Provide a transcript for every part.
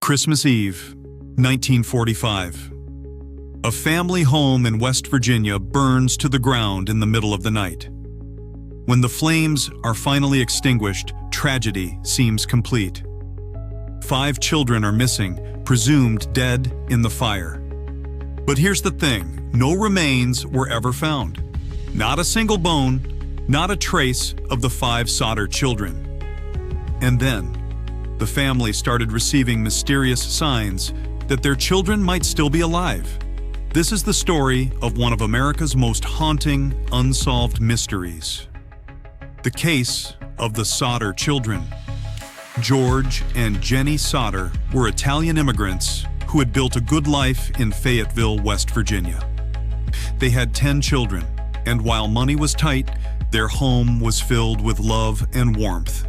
Christmas Eve, 1945. A family home in West Virginia burns to the ground in the middle of the night. When the flames are finally extinguished, tragedy seems complete. 5 children are missing, presumed dead in the fire. But here's the thing, no remains were ever found. Not a single bone, not a trace of the 5 Sodder children. And then, the family started receiving mysterious signs that their children might still be alive. This is the story of one of America's most haunting, unsolved mysteries. The case of the Sodder children. George and Jennie Sodder were Italian immigrants who had built a good life in Fayetteville, West Virginia. They had 10 children, and while money was tight, their home was filled with love and warmth.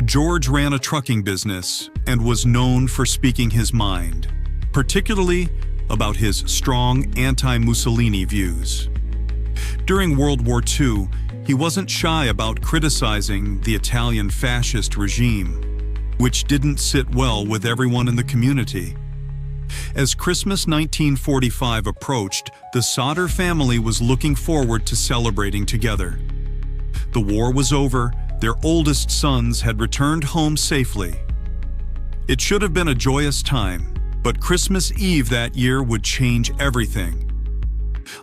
George ran a trucking business and was known for speaking his mind, particularly about his strong anti-Mussolini views. During World War II, he wasn't shy about criticizing the Italian fascist regime, which didn't sit well with everyone in the community. As Christmas 1945 approached, the Sodder family was looking forward to celebrating together. The war was over. Their oldest sons had returned home safely. It should have been a joyous time, but Christmas Eve that year would change everything.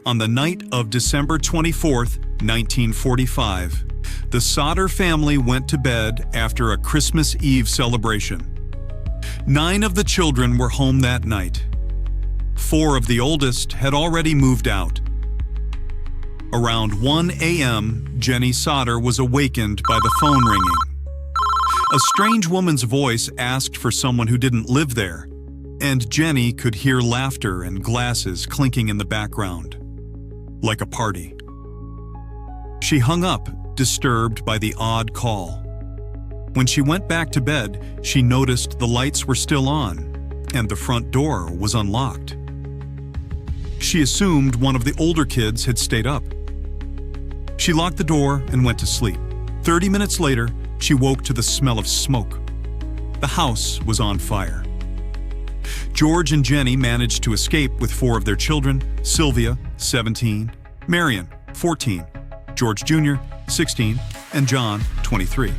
On the night of December 24th, 1945, the Sodder family went to bed after a Christmas Eve celebration. 9 of the children were home that night. 4 of the oldest had already moved out. Around 1 a.m., Jennie Sodder was awakened by the phone ringing. A strange woman's voice asked for someone who didn't live there, and Jennie could hear laughter and glasses clinking in the background, like a party. She hung up, disturbed by the odd call. When she went back to bed, she noticed the lights were still on, and the front door was unlocked. She assumed one of the older kids had stayed up. She locked the door and went to sleep. 30 minutes later, she woke to the smell of smoke. The house was on fire. George and Jennie managed to escape with 4 of their children: Sylvia, 17, Marion, 14, George Jr., 16, and John, 23.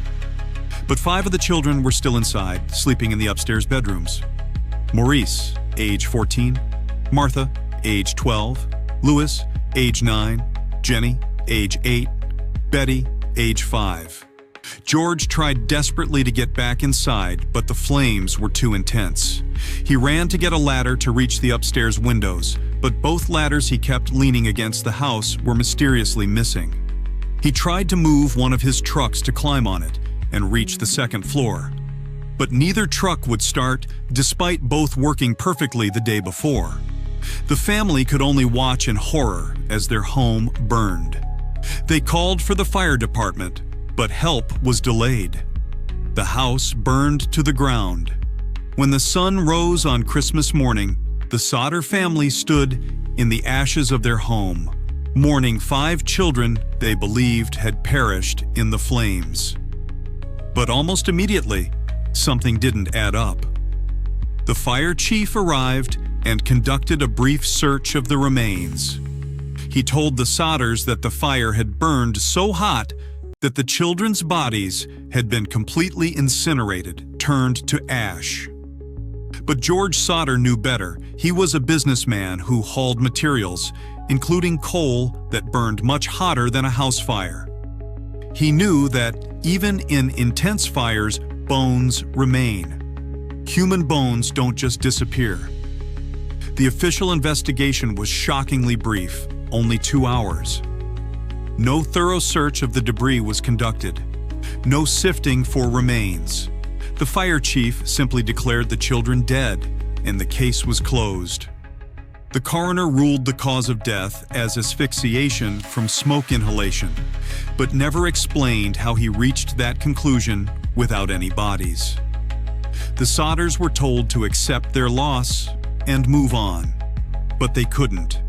But 5 of the children were still inside, sleeping in the upstairs bedrooms. Maurice, age 14, Martha, age 12, Louis, age 9, Jennie, age 8, Betty, age 5. George tried desperately to get back inside, but the flames were too intense. He ran to get a ladder to reach the upstairs windows, but both ladders he kept leaning against the house were mysteriously missing. He tried to move one of his trucks to climb on it and reach the second floor. But neither truck would start, despite both working perfectly the day before. The family could only watch in horror as their home burned. They called for the fire department, but help was delayed. The house burned to the ground. When the sun rose on Christmas morning, the Sodder family stood in the ashes of their home, mourning 5 children they believed had perished in the flames. But almost immediately, something didn't add up. The fire chief arrived and conducted a brief search of the remains. He told the Sodders that the fire had burned so hot that the children's bodies had been completely incinerated, turned to ash. But George Sodder knew better. He was a businessman who hauled materials, including coal that burned much hotter than a house fire. He knew that even in intense fires, bones remain. Human bones don't just disappear. The official investigation was shockingly brief, only 2 hours. No thorough search of the debris was conducted. No sifting for remains. The fire chief simply declared the children dead, and the case was closed. The coroner ruled the cause of death as asphyxiation from smoke inhalation, but never explained how he reached that conclusion without any bodies. The Sodders were told to accept their loss and move on, but they couldn't,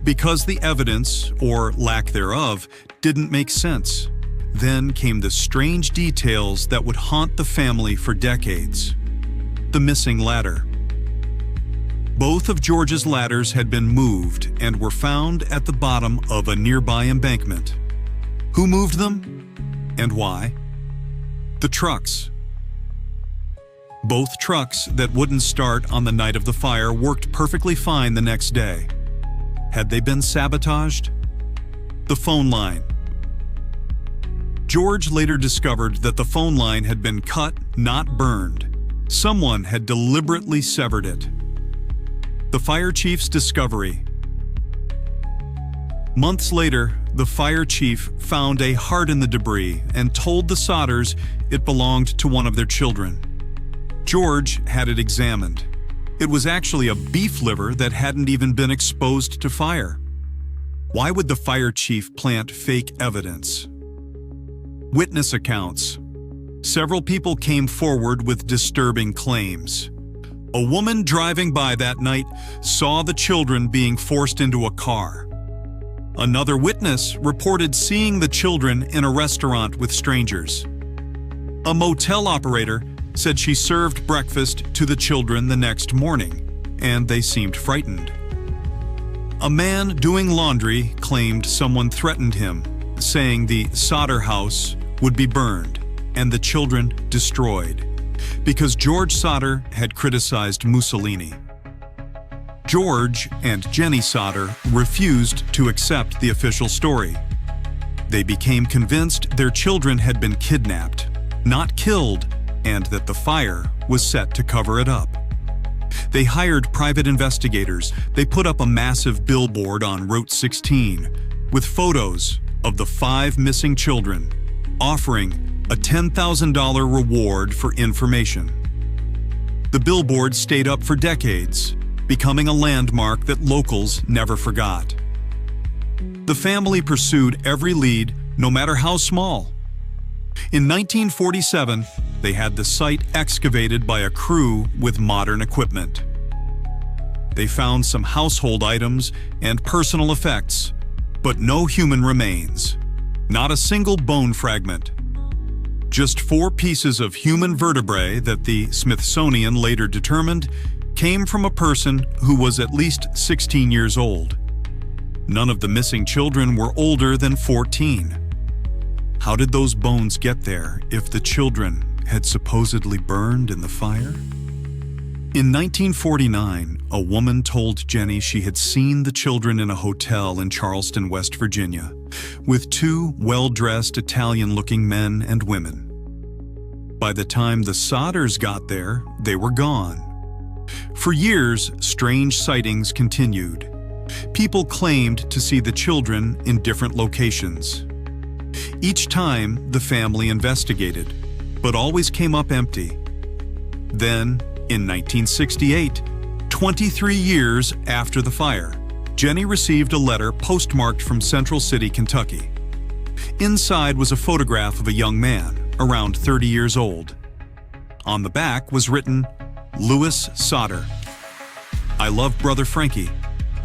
because the evidence, or lack thereof, didn't make sense. Then came the strange details that would haunt the family for decades. the missing ladder. Both of George's ladders had been moved and were found at the bottom of a nearby embankment. Who moved them and why? The trucks. Both trucks that wouldn't start on the night of the fire worked perfectly fine the next day. Had they been sabotaged? The phone line. George later discovered that the phone line had been cut, not burned. Someone had deliberately severed it. The fire chief's discovery. Months later, the fire chief found a heart in the debris and told the Sodders it belonged to one of their children. George had it examined. It was actually a beef liver that hadn't even been exposed to fire. Why would the fire chief plant fake evidence? Witness accounts. Several people came forward with disturbing claims. A woman driving by that night saw the children being forced into a car. Another witness reported seeing the children in a restaurant with strangers. A motel operator said she served breakfast to the children the next morning, and they seemed frightened. A man doing laundry claimed someone threatened him, saying the Sodder house would be burned and the children destroyed, because George Sodder had criticized Mussolini. George and Jennie Sodder refused to accept the official story. They became convinced their children had been kidnapped, not killed, and that the fire was set to cover it up. They hired private investigators. They put up a massive billboard on Route 16 with photos of the 5 missing children, offering a $10,000 reward for information. The billboard stayed up for decades, becoming a landmark that locals never forgot. The family pursued every lead, no matter how small. In 1947, they had the site excavated by a crew with modern equipment. They found some household items and personal effects, but no human remains. Not a single bone fragment. Just 4 pieces of human vertebrae that the Smithsonian later determined came from a person who was at least 16 years old. None of the missing children were older than 14. How did those bones get there if the children had supposedly burned in the fire? In 1949, a woman told Jennie she had seen the children in a hotel in Charleston, West Virginia, with 2 well-dressed Italian-looking men and women. By the time the Sodders got there, they were gone. For years, strange sightings continued. People claimed to see the children in different locations. Each time, the family investigated, but always came up empty. Then, in 1968, 23 years after the fire, Jennie received a letter postmarked from Central City, Kentucky. Inside was a photograph of a young man, around 30 years old. On the back was written, "Louis Sodder. I love brother Frankie.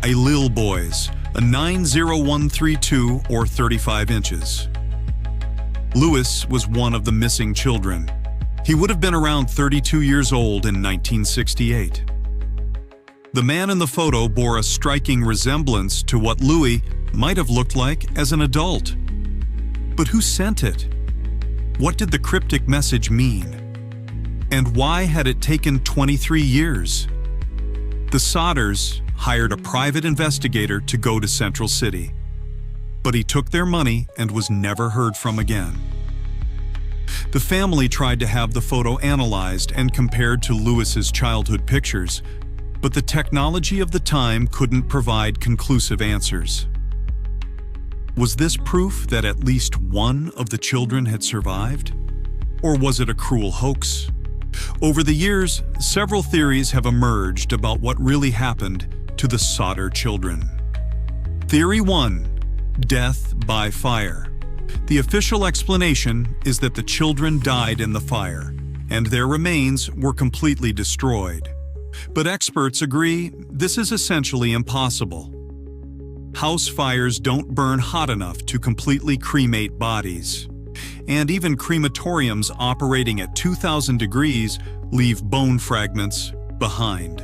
A lil boys, a 90132 or 35 inches. Louis was one of the missing children. He would have been around 32 years old in 1968. The man in the photo bore a striking resemblance to what Louis might have looked like as an adult. But who sent it? What did the cryptic message mean? And why had it taken 23 years? The Sodders hired a private investigator to go to Central City, but he took their money and was never heard from again. The family tried to have the photo analyzed and compared to Louis's childhood pictures, but the technology of the time couldn't provide conclusive answers. Was this proof that at least one of the children had survived? Or was it a cruel hoax? Over the years, several theories have emerged about what really happened to the Sodder children. Theory 1: death by fire. The official explanation is that the children died in the fire, and their remains were completely destroyed. But experts agree this is essentially impossible. House fires don't burn hot enough to completely cremate bodies. And even crematoriums operating at 2,000 degrees leave bone fragments behind.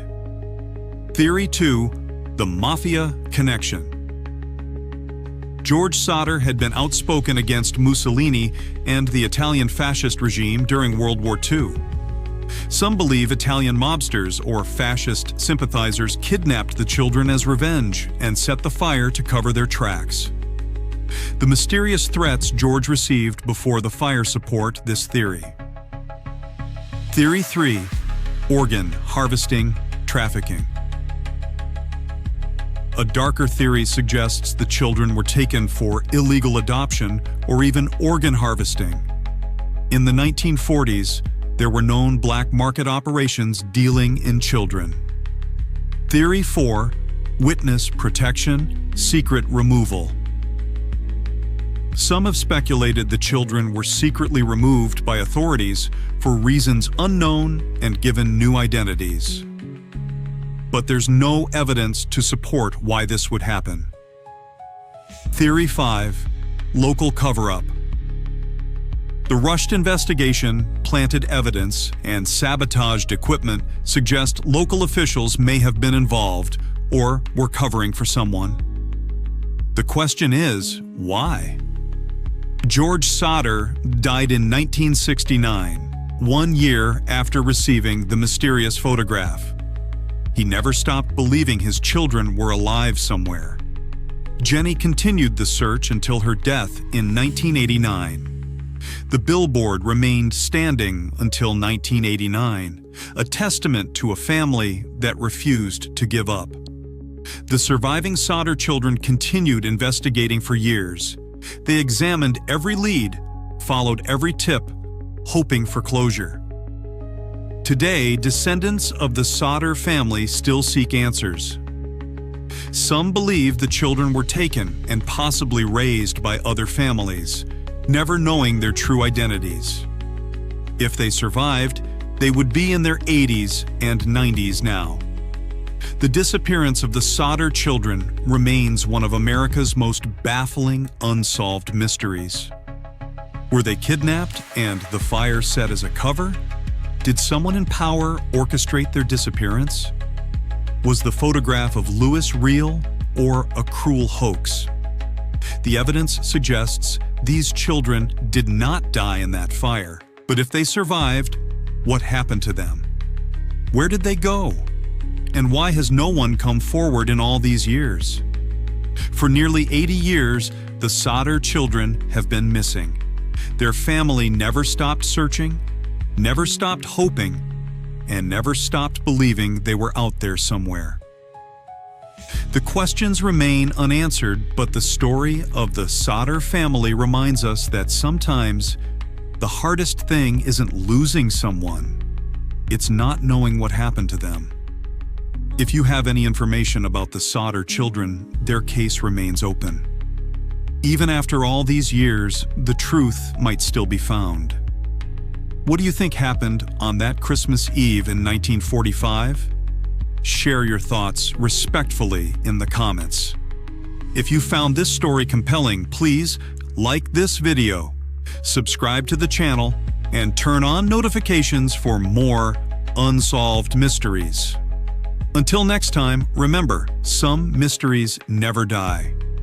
Theory 2. The Mafia Connection. George Sodder had been outspoken against Mussolini and the Italian fascist regime during World War II. Some believe Italian mobsters or fascist sympathizers kidnapped the children as revenge and set the fire to cover their tracks. The mysterious threats George received before the fire support this theory. Theory 3. Organ harvesting, trafficking. A darker theory suggests the children were taken for illegal adoption or even organ harvesting. In the 1940s, there were known black market operations dealing in children. Theory 4. Witness protection, secret removal. Some have speculated the children were secretly removed by authorities for reasons unknown and given new identities. But there's no evidence to support why this would happen. Theory 5. Local cover-up. The rushed investigation, planted evidence, and sabotaged equipment suggest local officials may have been involved or were covering for someone. The question is, why? George Sodder died in 1969, 1 year after receiving the mysterious photograph. He never stopped believing his children were alive somewhere. Jennie continued the search until her death in 1989. The billboard remained standing until 1989, a testament to a family that refused to give up. The surviving Sodder children continued investigating for years. They examined every lead, followed every tip, hoping for closure. Today, descendants of the Sodder family still seek answers. Some believe the children were taken and possibly raised by other families, never knowing their true identities. If they survived, they would be in their 80s and 90s now. The disappearance of the Sodder children remains one of America's most baffling unsolved mysteries. Were they kidnapped and the fire set as a cover? Did someone in power orchestrate their disappearance? Was the photograph of Lewis real or a cruel hoax? The evidence suggests these children did not die in that fire, but if they survived, what happened to them? Where did they go? And why has no one come forward in all these years? For nearly 80 years, the Sodder children have been missing. Their family never stopped searching, never stopped hoping, and never stopped believing they were out there somewhere. The questions remain unanswered, but the story of the Sodder family reminds us that sometimes the hardest thing isn't losing someone, it's not knowing what happened to them. If you have any information about the Sodder children, their case remains open. Even after all these years, the truth might still be found. What do you think happened on that Christmas Eve in 1945? Share your thoughts respectfully in the comments. If you found this story compelling, please like this video, subscribe to the channel, and turn on notifications for more unsolved mysteries. Until next time, remember, some mysteries never die.